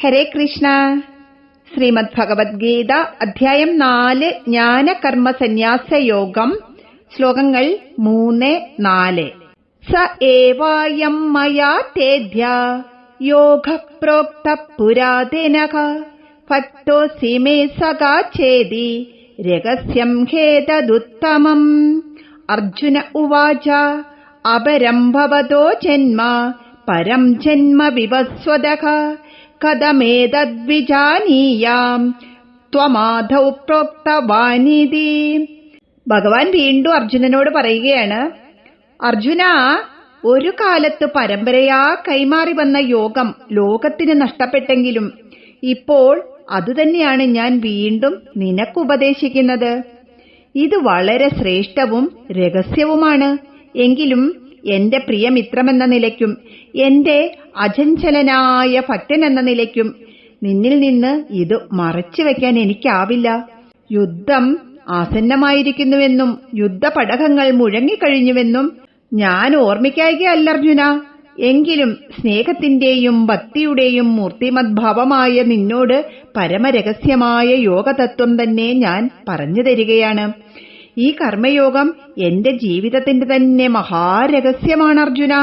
ഹരേ കൃഷ്ണ. ശ്രീമദ് ഭഗവത്ഗീത അധ്യായം 4 ജ്ഞാനകർമ്മ സന്യാസ യോഗം. ശ്ലോകങ്ങൾ 3-4. സ ഏവായം മയാ തേദ്യ യോഗ പ്രോക്ത പുരാതനഃ ഭക്തോസി മേ സഖാ ചേതി രഹസ്യം ഹേതദുത്തമം. അർജുന ഉവാച അപരം ഭവതോ ജന്മ പരം ജന്മ വിവസ്വതഃ കഥമേതദ്വിജാനീയാം ത്വമാദൗ പ്രോക്തവാനിതി. ഭഗവാൻ വീണ്ടും അർജുനനോട് പറയുകയാണ്, അർജുന, ഒരു കാലത്ത് പരമ്പരയാ കൈമാറി വന്ന യോഗം ലോകത്തിന് നഷ്ടപ്പെട്ടെങ്കിലും ഇപ്പോൾ അതുതന്നെയാണ് ഞാൻ വീണ്ടും നിനക്കുപദേശിക്കുന്നത്. ഇത് വളരെ ശ്രേഷ്ഠവും രഹസ്യവുമാണ്. എങ്കിലും എന്റെ പ്രിയമിത്രമെന്ന നിലയ്ക്കും എന്റെ അചഞ്ചലനായ ഭക്തനെന്ന നിലയ്ക്കും നിന്നിൽ നിന്ന് ഇത് മറച്ചു വയ്ക്കാൻ എനിക്കാവില്ല. യുദ്ധം ആസന്നമായിരിക്കുന്നുവെന്നും യുദ്ധപടകങ്ങൾ മുഴങ്ങിക്കഴിഞ്ഞുവെന്നും ഞാൻ ഓർമ്മിക്കായികയല്ല അർജുന. എങ്കിലും സ്നേഹത്തിന്റെയും ഭക്തിയുടെയും മൂർത്തിമദ്ഭാവമായ നിന്നോട് പരമരഹസ്യമായ യോഗതത്വം തന്നെ ഞാൻ പറഞ്ഞു തരികയാണ്. ഈ കർമ്മയോഗം എന്റെ ജീവിതത്തിന്റെ തന്നെ മഹാരഹസ്യമാണ് അർജുന.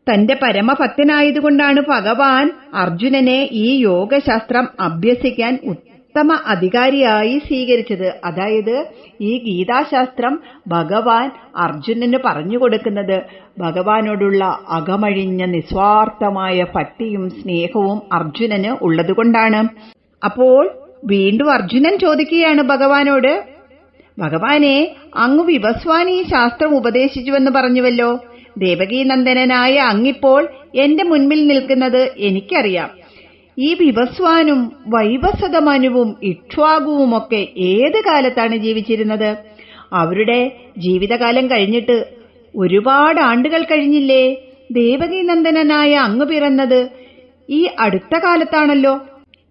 തന്റെ പരമഭക്തനായതുകൊണ്ടാണ് ഭഗവാൻ അർജുനനെ ഈ യോഗശാസ്ത്രം അഭ്യസിക്കാൻ ഉത്തമ അധികാരിയായി സ്വീകരിച്ചത്. അതായത് ഈ ഗീതാശാസ്ത്രം ഭഗവാൻ അർജുനന് പറഞ്ഞു കൊടുക്കുന്നത് ഭഗവാനോടുള്ള അകമഴിഞ്ഞ നിസ്വാർത്ഥമായ ഭക്തിയും സ്നേഹവും അർജുനന് ഉള്ളതുകൊണ്ടാണ്. അപ്പോൾ വീണ്ടും അർജുനൻ ചോദിക്കുകയാണ് ഭഗവാനോട്, ഭഗവാനെ, അങ്ങ് വിവസ്വാൻ ഈ ശാസ്ത്രം ഉപദേശിച്ചുവെന്ന് പറഞ്ഞുവല്ലോ. ദേവകീനന്ദനായ അങ്ങിപ്പോൾ എന്റെ മുൻപിൽ നിൽക്കുന്നത് എനിക്കറിയാം. ഈ വിവസ്വാനും വൈവസ്വതമനുവും ഇക്ഷ്വാകുവുമൊക്കെ ഏത് കാലത്താണ് ജീവിച്ചിരുന്നത്? അവരുടെ ജീവിതകാലം കഴിഞ്ഞിട്ട് ഒരുപാട് ആണ്ടുകൾ കഴിഞ്ഞില്ലേ? ദേവകീനന്ദനായ അങ്ങ് പിറന്നത് ഈ അടുത്ത കാലത്താണല്ലോ.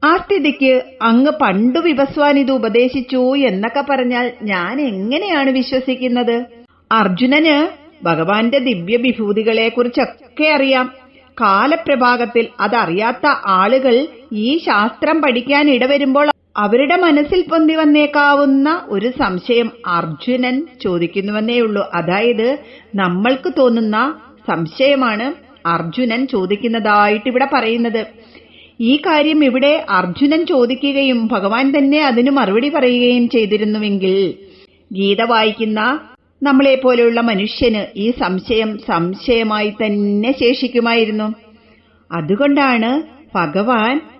ആ സ്ഥിതിക്ക് അങ്ങ് പണ്ടു വിവസ്വാൻ ഇത് ഉപദേശിച്ചു എന്നൊക്കെ പറഞ്ഞാൽ ഞാൻ എങ്ങനെയാണ് വിശ്വസിക്കുന്നത്? അർജുനന് ഭഗവാന്റെ ദിവ്യവിഭൂതികളെ കുറിച്ചൊക്കെ അറിയാം. കാലപ്രഭാഗത്തിൽ അതറിയാത്ത ആളുകൾ ഈ ശാസ്ത്രം പഠിക്കാൻ ഇടവരുമ്പോൾ അവരുടെ മനസ്സിൽ പൊന്തി വന്നേക്കാവുന്ന ഒരു സംശയം അർജുനൻ ചോദിക്കുന്നുവെന്നേയുള്ളൂ. അതായത് നമ്മൾക്ക് തോന്നുന്ന സംശയമാണ് അർജുനൻ ചോദിക്കുന്നതായിട്ട് ഇവിടെ പറയുന്നത്. ഈ കാര്യം ഇവിടെ അർജുനൻ ചോദിക്കുകയും ഭഗവാൻ തന്നെ അതിനു മറുപടി പറയുകയും ചെയ്തിരുന്നുവെങ്കിൽ ഗീത വായിക്കുന്ന നമ്മളെപ്പോലെയുള്ള മനുഷ്യന് ഈ സംശയം സംശയമായി തന്നെ ശേഷിക്കുമായിരുന്നു. അതുകൊണ്ടാണ് ഭഗവാൻ